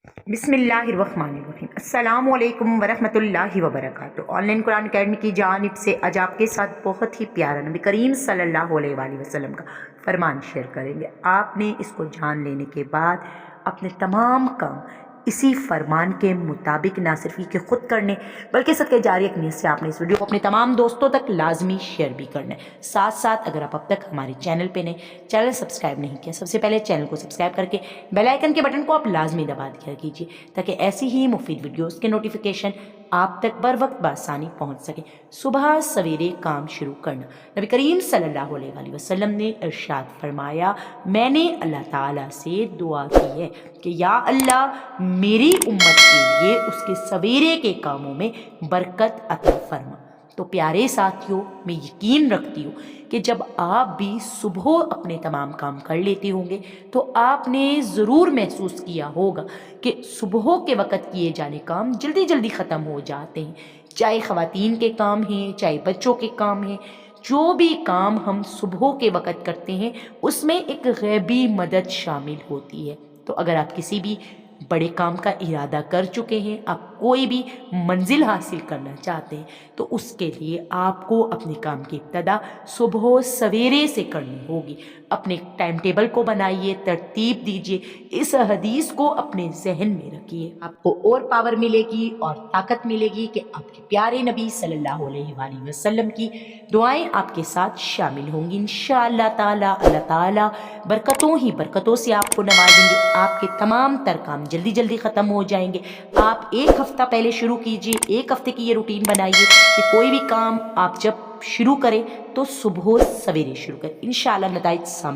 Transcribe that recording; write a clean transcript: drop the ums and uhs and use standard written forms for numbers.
بسم اللہ الرحمن الرحیم۔ السلام علیکم ورحمۃ اللہ وبرکاتہ۔ آن لائن قرآن اکیڈمی کی جانب سے آج آپ کے ساتھ بہت ہی پیارا نبی کریم صلی اللہ علیہ وآلہ وسلم کا فرمان شیئر کریں گے۔ آپ نے اس کو جان لینے کے بعد اپنے تمام کام اسی فرمان کے مطابق نہ صرف یہ کہ خود کرنے بلکہ صدقہ جاریہ کی نیت سے آپ نے اس ویڈیو کو اپنے تمام دوستوں تک لازمی شیئر بھی کرنا ہے۔ ساتھ ساتھ اگر آپ اب تک ہمارے چینل پہ چینل سبسکرائب نہیں کیا، سب سے پہلے چینل کو سبسکرائب کر کے بیل آئیکن کے بٹن کو آپ لازمی دبا دیا کیجیے تاکہ ایسی ہی مفید ویڈیوز کے نوٹیفیکیشن آپ تک بر وقت بآسانی پہنچ سکے۔ صبح سویرے کام شروع کرنا۔ نبی کریم صلی اللہ علیہ وآلہ وسلم نے ارشاد فرمایا، میں نے اللہ تعالیٰ سے دعا کی ہے کہ یا اللہ میری امت کے لیے اس کے سویرے کے کاموں میں برکت عطا فرما۔ تو پیارے ساتھیوں، میں یقین رکھتی ہوں کہ جب آپ بھی صبح اپنے تمام کام کر لیتے ہوں گے تو آپ نے ضرور محسوس کیا ہوگا کہ صبح کے وقت کیے جانے کام جلدی جلدی ختم ہو جاتے ہیں، چاہے خواتین کے کام ہیں، چاہے بچوں کے کام ہیں۔ جو بھی کام ہم صبح کے وقت کرتے ہیں اس میں ایک غیبی مدد شامل ہوتی ہے۔ تو اگر آپ کسی بھی بڑے کام کا ارادہ کر چکے ہیں، آپ کوئی بھی منزل حاصل کرنا چاہتے ہیں، تو اس کے لیے آپ کو اپنے کام کی ابتدا صبح سویرے سے کرنی ہوگی۔ اپنے ٹائم ٹیبل کو بنائیے، ترتیب دیجیے، اس حدیث کو اپنے ذہن میں رکھیے، آپ کو اور پاور ملے گی اور طاقت ملے گی کہ آپ کے پیارے نبی صلی اللہ علیہ وآلہ وسلم کی دعائیں آپ کے ساتھ شامل ہوں گی۔ انشاءاللہ تعالیٰ اللہ تعالیٰ برکتوں ہی برکتوں سے آپ کو نوازیں گے، آپ کے تمام تر کام جلدی جلدی ختم ہو جائیں گے۔ آپ ایک ہفتہ پہلے شروع کیجئے، ایک ہفتے کی یہ روٹین بنائیے کہ کوئی بھی کام آپ جب شروع کریں تو صبح سویرے شروع کریں، انشاءاللہ نتائج سامنے